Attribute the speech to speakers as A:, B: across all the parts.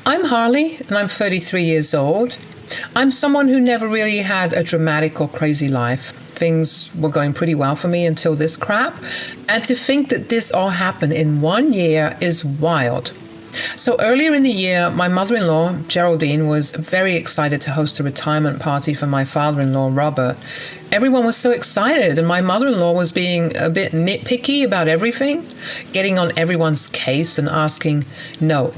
A: I'm Harley, and I'm 33 years old. I'm someone who never really had a dramatic or crazy life. Things were going pretty well for me until this crap, and to think that this all happened in 1 year is wild. So earlier in the year, my mother-in-law, Geraldine, was very excited to host a retirement party for my father-in-law, Robert. Everyone was so excited, and my mother-in-law was being a bit nitpicky about everything, getting on everyone's case and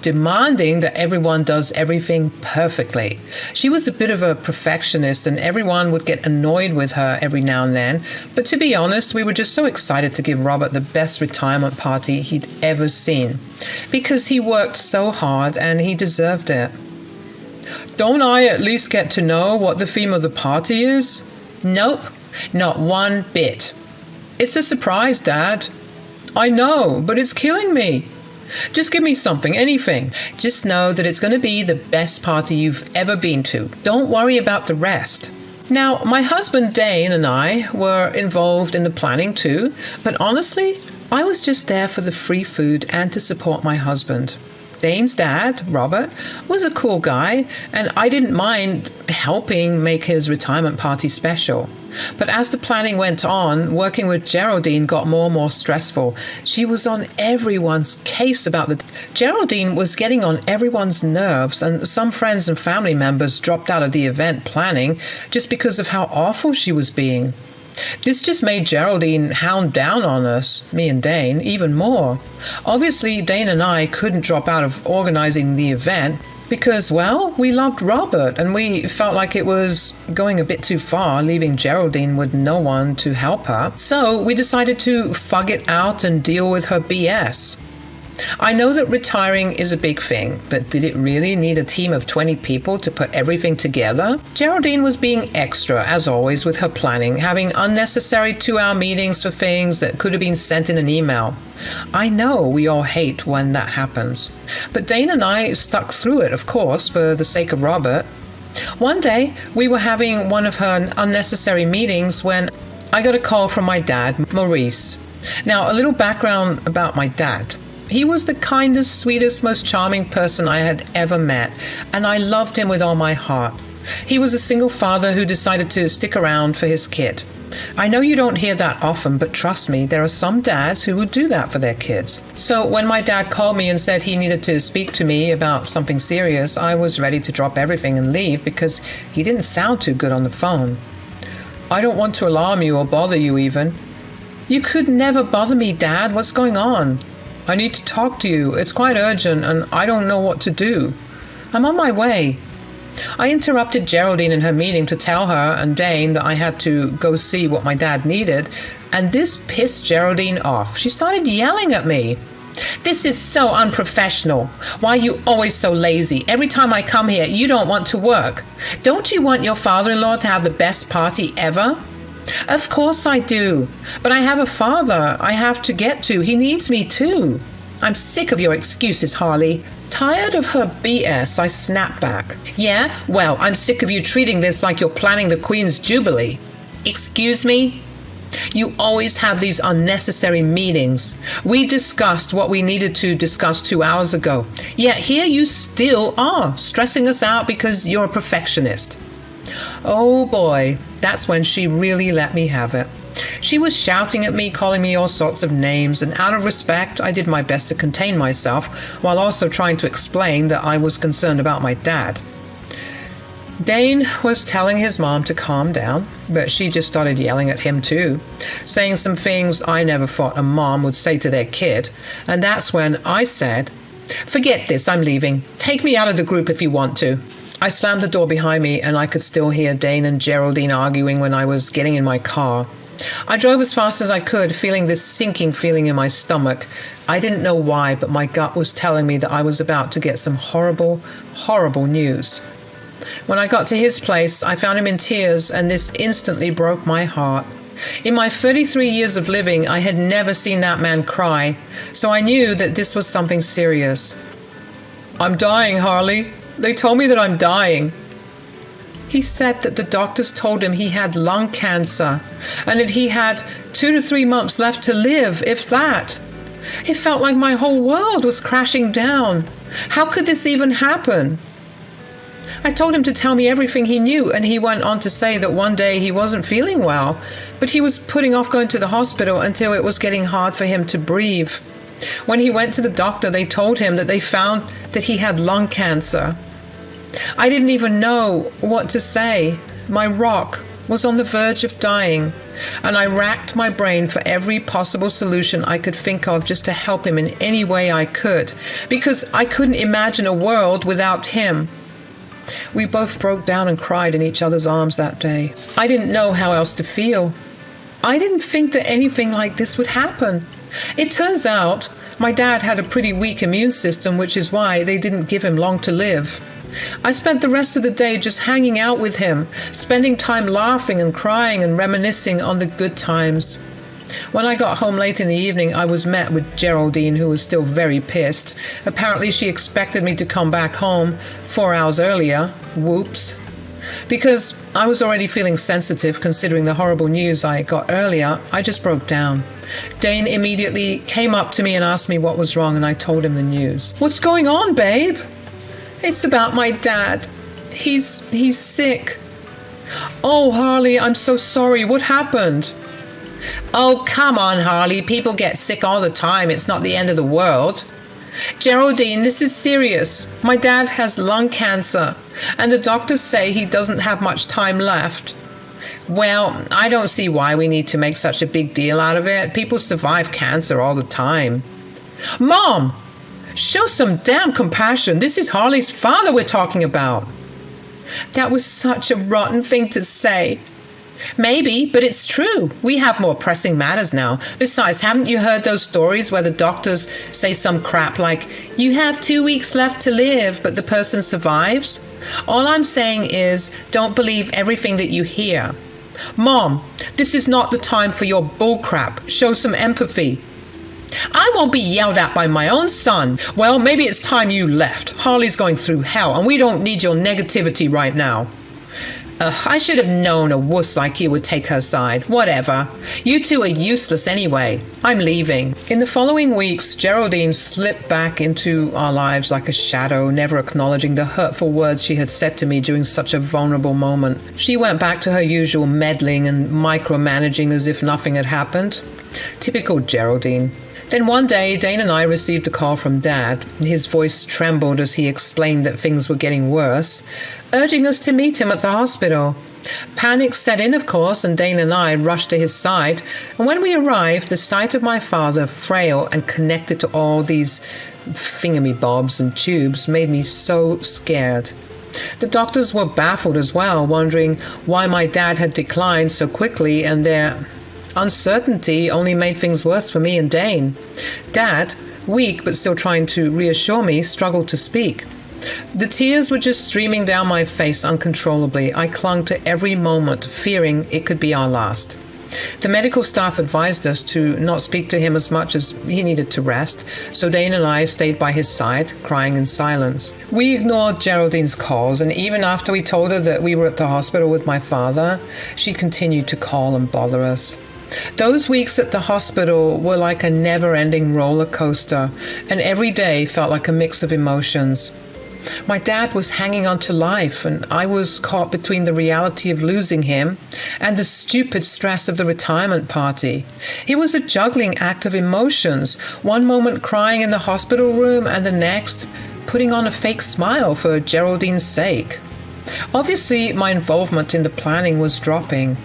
A: demanding that everyone does everything perfectly. She was a bit of a perfectionist, and everyone would get annoyed with her every now and then. But to be honest, we were just so excited to give Robert the best retirement party he'd ever seen, because he worked so hard and he deserved it. Don't I at least get to know what the theme of the party is? Nope, not one bit. It's a surprise, Dad. I know, but it's killing me. Just give me something, anything. Just know that it's going to be the best party you've ever been to. Don't worry about the rest. Now, my husband Dane and I were involved in the planning too, but honestly, I was just there for the free food and to support my husband. Dane's dad, Robert, was a cool guy, and I didn't mind helping make his retirement party special. But as the planning went on, working with Geraldine got more and more stressful. She was on everyone's case about Geraldine was getting on everyone's nerves, and some friends and family members dropped out of the event planning just because of how awful she was being. This just made Geraldine hound down on us, me and Dane, even more. Obviously, Dane and I couldn't drop out of organizing the event because, well, we loved Robert and we felt like it was going a bit too far, leaving Geraldine with no one to help her. So we decided to fug it out and deal with her BS. I know that retiring is a big thing, but did it really need a team of 20 people to put everything together? Geraldine was being extra, as always, with her planning, having unnecessary 2-hour meetings for things that could have been sent in an email. I know we all hate when that happens. But Dane and I stuck through it, of course, for the sake of Robert. One day, we were having one of her unnecessary meetings when I got a call from my dad, Maurice. Now, a little background about my dad. He was the kindest, sweetest, most charming person I had ever met, and I loved him with all my heart. He was a single father who decided to stick around for his kid. I know you don't hear that often, but trust me, there are some dads who would do that for their kids. So when my dad called me and said he needed to speak to me about something serious, I was ready to drop everything and leave because he didn't sound too good on the phone. I don't want to alarm you or bother you even. You could never bother me, Dad. What's going on? I need to talk to you. It's quite urgent and I don't know what to do. I'm on my way. I interrupted Geraldine in her meeting to tell her and Dane that I had to go see what my dad needed, and this pissed Geraldine off. She started yelling at me. This is so unprofessional. Why are you always so lazy? Every time I come here, you don't want to work. Don't you want your father-in-law to have the best party ever? Of course I do, but I have a father I have to get to. He needs me too. I'm sick of your excuses, Harley. Tired of her BS, I snapped back. Yeah, well, I'm sick of you treating this like you're planning the Queen's Jubilee. Excuse me? You always have these unnecessary meetings. We discussed what we needed to discuss 2 hours ago. Yet here you still are, stressing us out because you're a perfectionist. Oh boy, that's when she really let me have it. She was shouting at me, calling me all sorts of names, and out of respect, I did my best to contain myself, while also trying to explain that I was concerned about my dad. Dane was telling his mom to calm down, but she just started yelling at him too, saying some things I never thought a mom would say to their kid, and that's when I said, "Forget this, I'm leaving. Take me out of the group if you want to." I slammed the door behind me and I could still hear Dane and Geraldine arguing when I was getting in my car. I drove as fast as I could, feeling this sinking feeling in my stomach. I didn't know why, but my gut was telling me that I was about to get some horrible, horrible news. When I got to his place, I found him in tears, and this instantly broke my heart. In my 33 years of living, I had never seen that man cry, so I knew that this was something serious. "I'm dying, Harley. They told me that I'm dying." He said that the doctors told him he had lung cancer and that he had 2 to 3 months left to live, if that. It felt like my whole world was crashing down. How could this even happen? I told him to tell me everything he knew, and he went on to say that one day he wasn't feeling well, but he was putting off going to the hospital until it was getting hard for him to breathe. When he went to the doctor, they told him that they found that he had lung cancer. I didn't even know what to say. My rock was on the verge of dying, and I racked my brain for every possible solution I could think of just to help him in any way I could, because I couldn't imagine a world without him. We both broke down and cried in each other's arms that day. I didn't know how else to feel. I didn't think that anything like this would happen. It turns out my dad had a pretty weak immune system, which is why they didn't give him long to live. I spent the rest of the day just hanging out with him, spending time laughing and crying and reminiscing on the good times. When I got home late in the evening, I was met with Geraldine, who was still very pissed. Apparently she expected me to come back home 4 hours earlier. Whoops. Because I was already feeling sensitive considering the horrible news I got earlier, I just broke down. Dane immediately came up to me and asked me what was wrong, and I told him the news. "What's going on, babe?" "It's about my dad. He's sick." "Oh, Harley, I'm so sorry. What happened?" "Oh, come on, Harley. People get sick all the time. It's not the end of the world." "Geraldine, this is serious. My dad has lung cancer, and the doctors say he doesn't have much time left." "Well, I don't see why we need to make such a big deal out of it. People survive cancer all the time." "Mom, show some damn compassion. This is Harley's father we're talking about." "That was such a rotten thing to say." "Maybe, but it's true. We have more pressing matters now. Besides, haven't you heard those stories where the doctors say some crap like, 'You have 2 weeks left to live,' but the person survives?" All I'm saying is, don't believe everything that you hear. "Mom, this is not the time for your bullcrap. Show some empathy." "I won't be yelled at by my own son." "Well, maybe it's time you left. Harley's going through hell, and we don't need your negativity right now." I should have known a wuss like you would take her side. Whatever. You two are useless anyway. I'm leaving. In the following weeks, Geraldine slipped back into our lives like a shadow, never acknowledging the hurtful words she had said to me during such a vulnerable moment. She went back to her usual meddling and micromanaging as if nothing had happened. Typical Geraldine. Then one day, Dane and I received a call from Dad. His voice trembled as he explained that things were getting worse, urging us to meet him at the hospital. Panic set in, of course, and Dane and I rushed to his side. And when we arrived, the sight of my father, frail and connected to all these thingamybobs and tubes, made me so scared. The doctors were baffled as well, wondering why my dad had declined so quickly, and their uncertainty only made things worse for me and Dane. Dad, weak but still trying to reassure me, struggled to speak. The tears were just streaming down my face uncontrollably. I clung to every moment, fearing it could be our last. The medical staff advised us to not speak to him as much as he needed to rest, so Dane and I stayed by his side, crying in silence. We ignored Geraldine's calls, and even after we told her that we were at the hospital with my father, she continued to call and bother us. Those weeks at the hospital were like a never-ending roller coaster, and every day felt like a mix of emotions. My dad was hanging on to life, and I was caught between the reality of losing him and the stupid stress of the retirement party. It was a juggling act of emotions, one moment crying in the hospital room and the next putting on a fake smile for Geraldine's sake. Obviously, my involvement in the planning was dropping,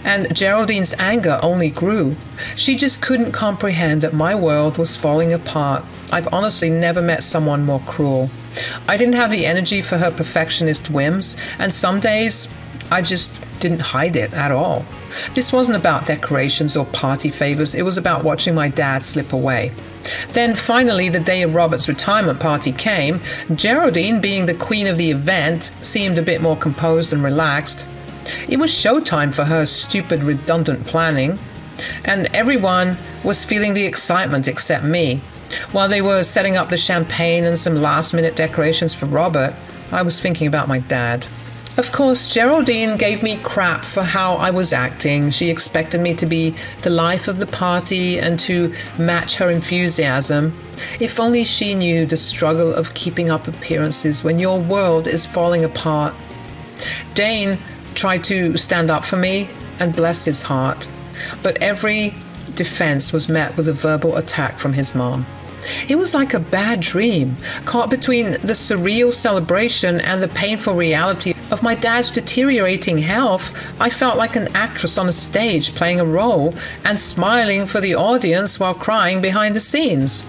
A: and Geraldine's anger only grew. She just couldn't comprehend that my world was falling apart. I've honestly never met someone more cruel. I didn't have the energy for her perfectionist whims, and some days I just didn't hide it at all. This wasn't about decorations or party favors. It was about watching my dad slip away. Then finally, the day of Robert's retirement party came. Geraldine, being the queen of the event, seemed a bit more composed and relaxed. It was showtime for her stupid, redundant planning, and everyone was feeling the excitement except me. While they were setting up the champagne and some last-minute decorations for Robert, I was thinking about my dad. Of course, Geraldine gave me crap for how I was acting. She expected me to be the life of the party and to match her enthusiasm. If only she knew the struggle of keeping up appearances when your world is falling apart. Dane tried to stand up for me, and bless his heart, but every defense was met with a verbal attack from his mom. It was like a bad dream, caught between the surreal celebration and the painful reality of my dad's deteriorating health. I felt like an actress on a stage playing a role and smiling for the audience while crying behind the scenes.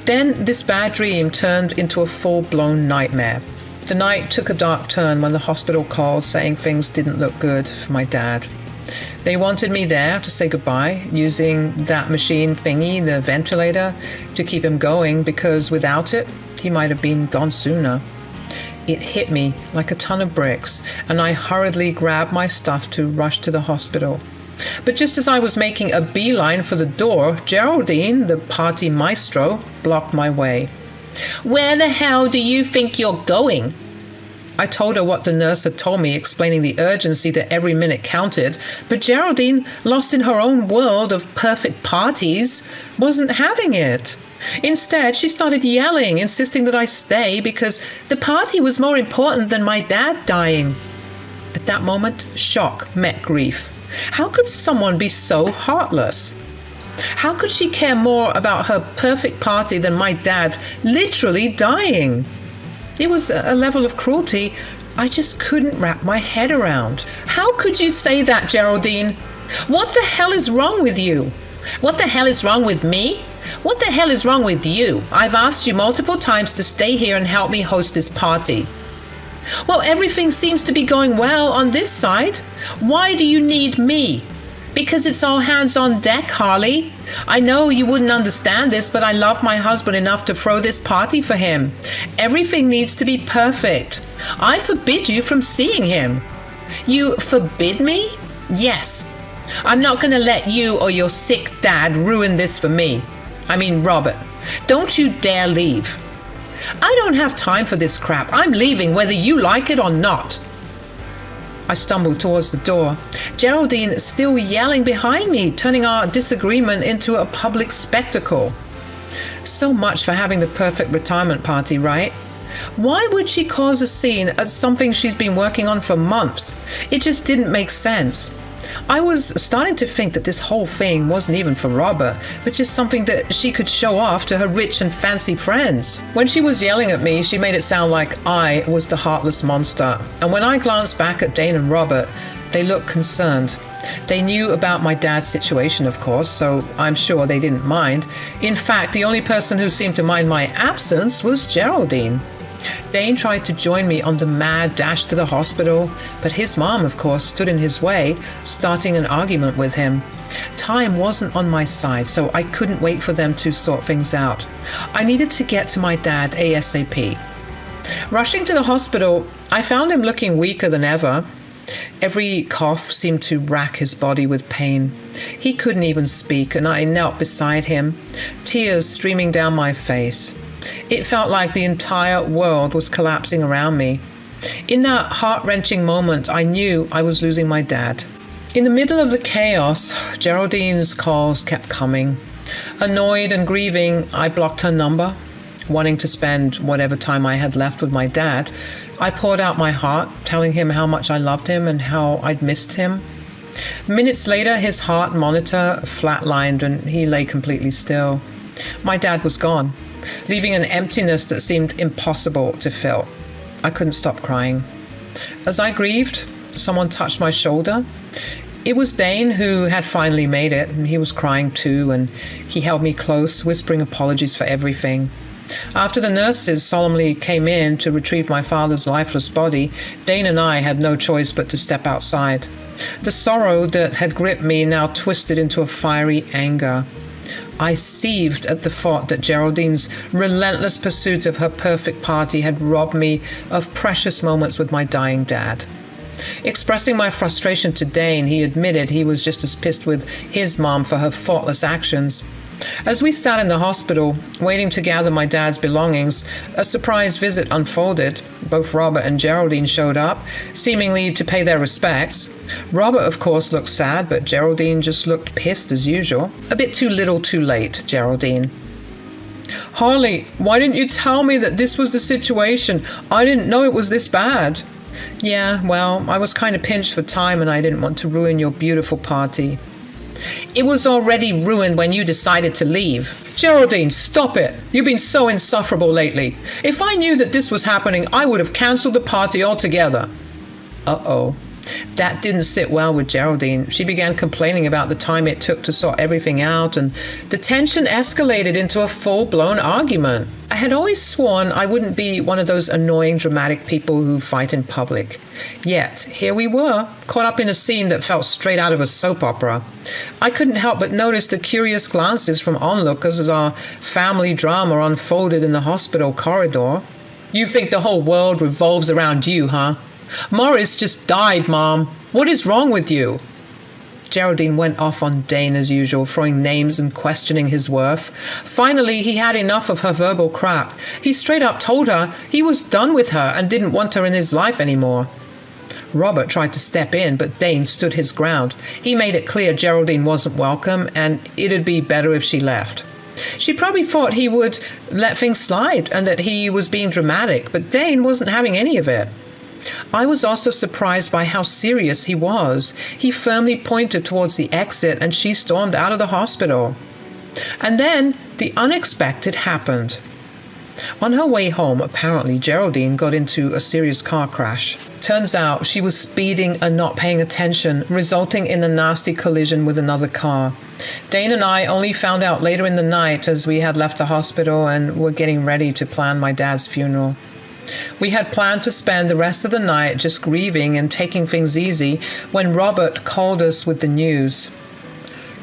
A: Then this bad dream turned into a full-blown nightmare. The night took a dark turn when the hospital called saying things didn't look good for my dad. They wanted me there to say goodbye, using that machine thingy, the ventilator, to keep him going, because without it, he might have been gone sooner. It hit me like a ton of bricks, and I hurriedly grabbed my stuff to rush to the hospital. But just as I was making a beeline for the door, Geraldine, the party maestro, blocked my way. "Where the hell do you think you're going?" I told her what the nurse had told me, explaining the urgency that every minute counted, but Geraldine, lost in her own world of perfect parties, wasn't having it. Instead, she started yelling, insisting that I stay because the party was more important than my dad dying. At that moment, shock met grief. How could someone be so heartless? How could she care more about her perfect party than my dad literally dying? It was a level of cruelty I just couldn't wrap my head around. How could you say that, Geraldine? What the hell is wrong with you? What the hell is wrong with me? What the hell is wrong with you? I've asked you multiple times to stay here and help me host this party. Well, everything seems to be going well on this side. Why do you need me? Because it's all hands on deck, Harley. I know you wouldn't understand this, but I love my husband enough to throw this party for him. Everything needs to be perfect. I forbid you from seeing him. You forbid me? Yes. I'm not going to let you or your sick dad ruin this for me. I mean, Robert, don't you dare leave. I don't have time for this crap. I'm leaving whether you like it or not. I stumbled towards the door, Geraldine still yelling behind me, turning our disagreement into a public spectacle. So much for having the perfect retirement party, right? Why would she cause a scene at something she's been working on for months? It just didn't make sense. I was starting to think that this whole thing wasn't even for Robert, but just something that she could show off to her rich and fancy friends. When she was yelling at me, she made it sound like I was the heartless monster. And when I glanced back at Dane and Robert, they looked concerned. They knew about my dad's situation, of course, so I'm sure they didn't mind. In fact, the only person who seemed to mind my absence was Geraldine. Dane tried to join me on the mad dash to the hospital, but his mom, of course, stood in his way, starting an argument with him. Time wasn't on my side, so I couldn't wait for them to sort things out. I needed to get to my dad ASAP. Rushing to the hospital, I found him looking weaker than ever. Every cough seemed to rack his body with pain. He couldn't even speak, and I knelt beside him, tears streaming down my face. It felt like the entire world was collapsing around me. In that heart-wrenching moment, I knew I was losing my dad. In the middle of the chaos, Geraldine's calls kept coming. Annoyed and grieving, I blocked her number. Wanting to spend whatever time I had left with my dad, I poured out my heart, telling him how much I loved him and how I'd missed him. Minutes later, his heart monitor flatlined and he lay completely still. My dad was gone, leaving an emptiness that seemed impossible to fill. I couldn't stop crying. As I grieved, someone touched my shoulder. It was Dane, who had finally made it, and he was crying too, and he held me close, whispering apologies for everything. After the nurses solemnly came in to retrieve my father's lifeless body, Dane and I had no choice but to step outside. The sorrow that had gripped me now twisted into a fiery anger. I seethed at the thought that Geraldine's relentless pursuit of her perfect party had robbed me of precious moments with my dying dad. Expressing my frustration to Dane, he admitted he was just as pissed with his mom for her thoughtless actions. As we sat in the hospital, waiting to gather my dad's belongings, a surprise visit unfolded. Both Robert and Geraldine showed up, seemingly to pay their respects. Robert, of course, looked sad, but Geraldine just looked pissed as usual. A bit too little too late, Geraldine. "Harley, why didn't you tell me that this was the situation? I didn't know it was this bad." "Yeah, well, I was kind of pinched for time and I didn't want to ruin your beautiful party." "It was already ruined when you decided to leave." "Geraldine, stop it. You've been so insufferable lately. If I knew that this was happening, I would have cancelled the party altogether." Uh-oh. That didn't sit well with Geraldine. She began complaining about the time it took to sort everything out, and the tension escalated into a full-blown argument. I had always sworn I wouldn't be one of those annoying, dramatic people who fight in public. Yet, here we were, caught up in a scene that felt straight out of a soap opera. I couldn't help but notice the curious glances from onlookers as our family drama unfolded in the hospital corridor. "You think the whole world revolves around you, huh? Morris just died, Mom. What is wrong with you?" Geraldine went off on Dane as usual, throwing names and questioning his worth. Finally, he had enough of her verbal crap. He straight up told her he was done with her and didn't want her in his life anymore. Robert tried to step in, but Dane stood his ground. He made it clear Geraldine wasn't welcome and it'd be better if she left. She probably thought he would let things slide and that he was being dramatic, but Dane wasn't having any of it. I was also surprised by how serious he was. He firmly pointed towards the exit and she stormed out of the hospital. And then the unexpected happened. On her way home, apparently Geraldine got into a serious car crash. Turns out she was speeding and not paying attention, resulting in a nasty collision with another car. Dane and I only found out later in the night as we had left the hospital and were getting ready to plan my dad's funeral. We had planned to spend the rest of the night just grieving and taking things easy when Robert called us with the news.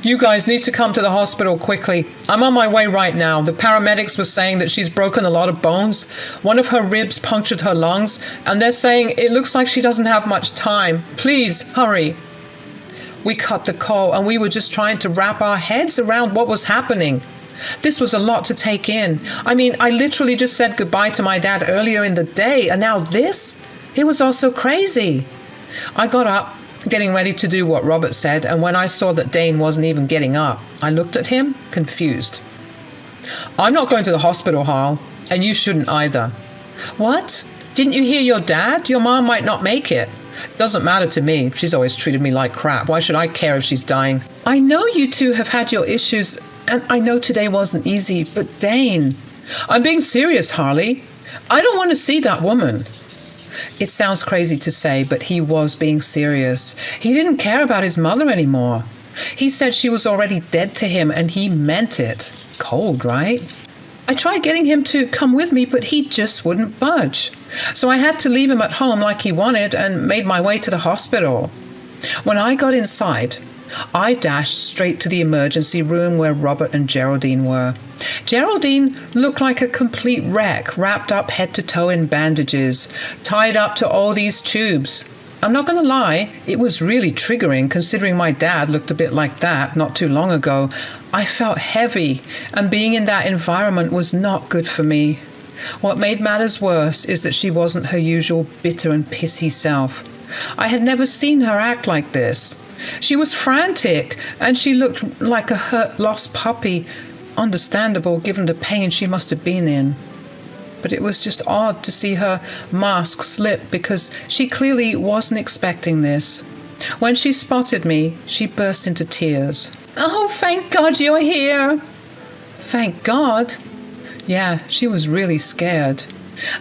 A: "You guys need to come to the hospital quickly. I'm on my way right now. The paramedics were saying that she's broken a lot of bones. One of her ribs punctured her lungs, and they're saying it looks like she doesn't have much time. Please, hurry." We cut the call, and we were just trying to wrap our heads around what was happening. This was a lot to take in. I mean, I literally just said goodbye to my dad earlier in the day, and now this? It was all so crazy. I got up, getting ready to do what Robert said, and when I saw that Dane wasn't even getting up, I looked at him, confused. "I'm not going to the hospital, Harl, and you shouldn't either." "What? Didn't you hear your dad? Your mom might not make it." "Doesn't matter to me. She's always treated me like crap. Why should I care if she's dying?" "I know you two have had your issues, and I know today wasn't easy, but Dane..." "I'm being serious, Harley. I don't want to see that woman." It sounds crazy to say, but he was being serious. He didn't care about his mother anymore. He said she was already dead to him, and he meant it. Cold, right? I tried getting him to come with me, but he just wouldn't budge. So I had to leave him at home like he wanted and made my way to the hospital. When I got inside, I dashed straight to the emergency room where Robert and Geraldine were. Geraldine looked like a complete wreck, wrapped up head to toe in bandages, tied up to all these tubes. I'm not going to lie, it was really triggering considering my dad looked a bit like that not too long ago. I felt heavy, and being in that environment was not good for me. What made matters worse is that she wasn't her usual bitter and pissy self. I had never seen her act like this. She was frantic, and she looked like a hurt, lost puppy. Understandable, given the pain she must have been in. But it was just odd to see her mask slip because she clearly wasn't expecting this. When she spotted me, she burst into tears. "Oh, thank God you're here." Thank God? Yeah, she was really scared.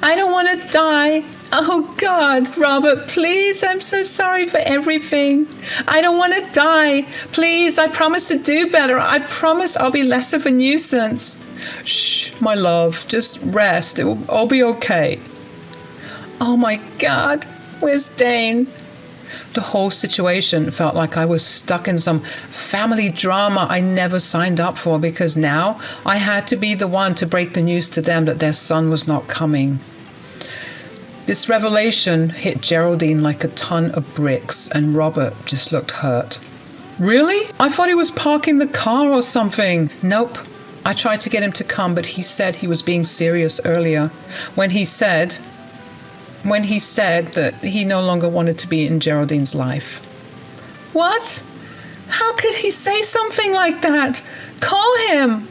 A: "I don't want to die. Oh, God, Robert, please, I'm so sorry for everything. I don't want to die. Please, I promise to do better. I promise I'll be less of a nuisance." "Shh, my love, just rest. It will all be okay." "Oh, my God, where's Dane?" The whole situation felt like I was stuck in some family drama I never signed up for because now I had to be the one to break the news to them that their son was not coming. This revelation hit Geraldine like a ton of bricks, and Robert just looked hurt. Really? I thought he was parking the car or something. Nope. I tried to get him to come, but he said he was being serious earlier when he said that he no longer wanted to be in Geraldine's life. What? How could he say something like that? Call him.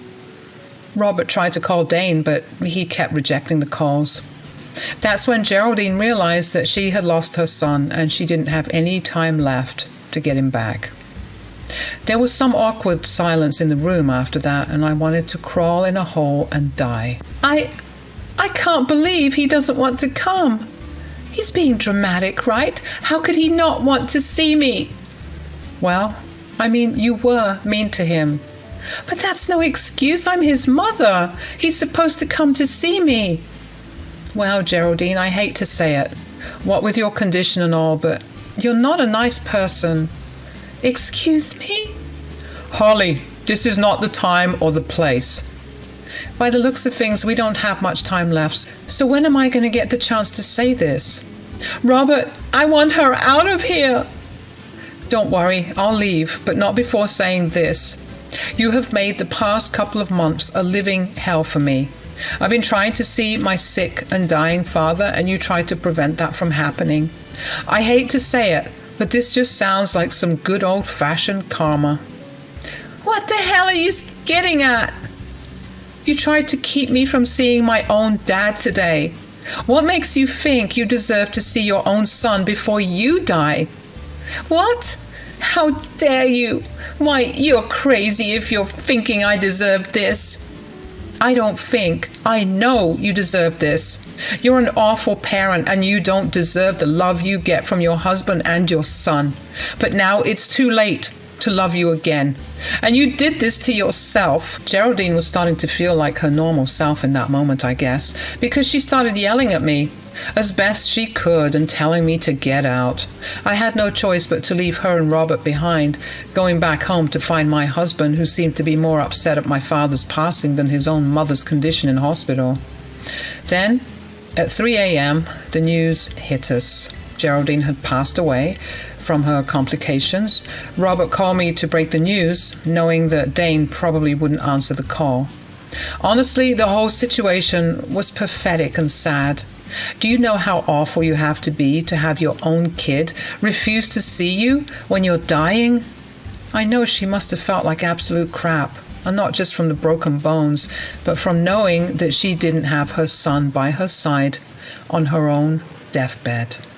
A: Robert tried to call Dane, but he kept rejecting the calls. That's when Geraldine realized that she had lost her son and she didn't have any time left to get him back. There was some awkward silence in the room after that, and I wanted to crawl in a hole and die. I can't believe he doesn't want to come. He's being dramatic, right? How could he not want to see me? Well, I mean, you were mean to him. But that's no excuse. I'm his mother. He's supposed to come to see me. Well, Geraldine, I hate to say it. What with your condition and all, but you're not a nice person. Excuse me? Holly, this is not the time or the place. By the looks of things, we don't have much time left. So when am I going to get the chance to say this? Robert, I want her out of here. Don't worry, I'll leave, but not before saying this. You have made the past couple of months a living hell for me. I've been trying to see my sick and dying father, and you tried to prevent that from happening. I hate to say it, but this just sounds like some good old-fashioned karma. What the hell are you getting at? You tried to keep me from seeing my own dad today. What makes you think you deserve to see your own son before you die? What? How dare you? Why, you're crazy if you're thinking I deserve this. I don't think. I know you deserve this. You're an awful parent and you don't deserve the love you get from your husband and your son. But now it's too late to love you again. And you did this to yourself. Geraldine was starting to feel like her normal self in that moment, I guess, because she started yelling at me as best she could and telling me to get out. I had no choice but to leave her and Robert behind, going back home to find my husband, who seemed to be more upset at my father's passing than his own mother's condition in hospital. Then, at 3 a.m., the news hit us. Geraldine had passed away from her complications. Robert called me to break the news, knowing that Dane probably wouldn't answer the call. Honestly, the whole situation was pathetic and sad. Do you know how awful you have to have your own kid refuse to see you when you're dying? I know she must have felt like absolute crap, and not just from the broken bones, but from knowing that she didn't have her son by her side on her own deathbed.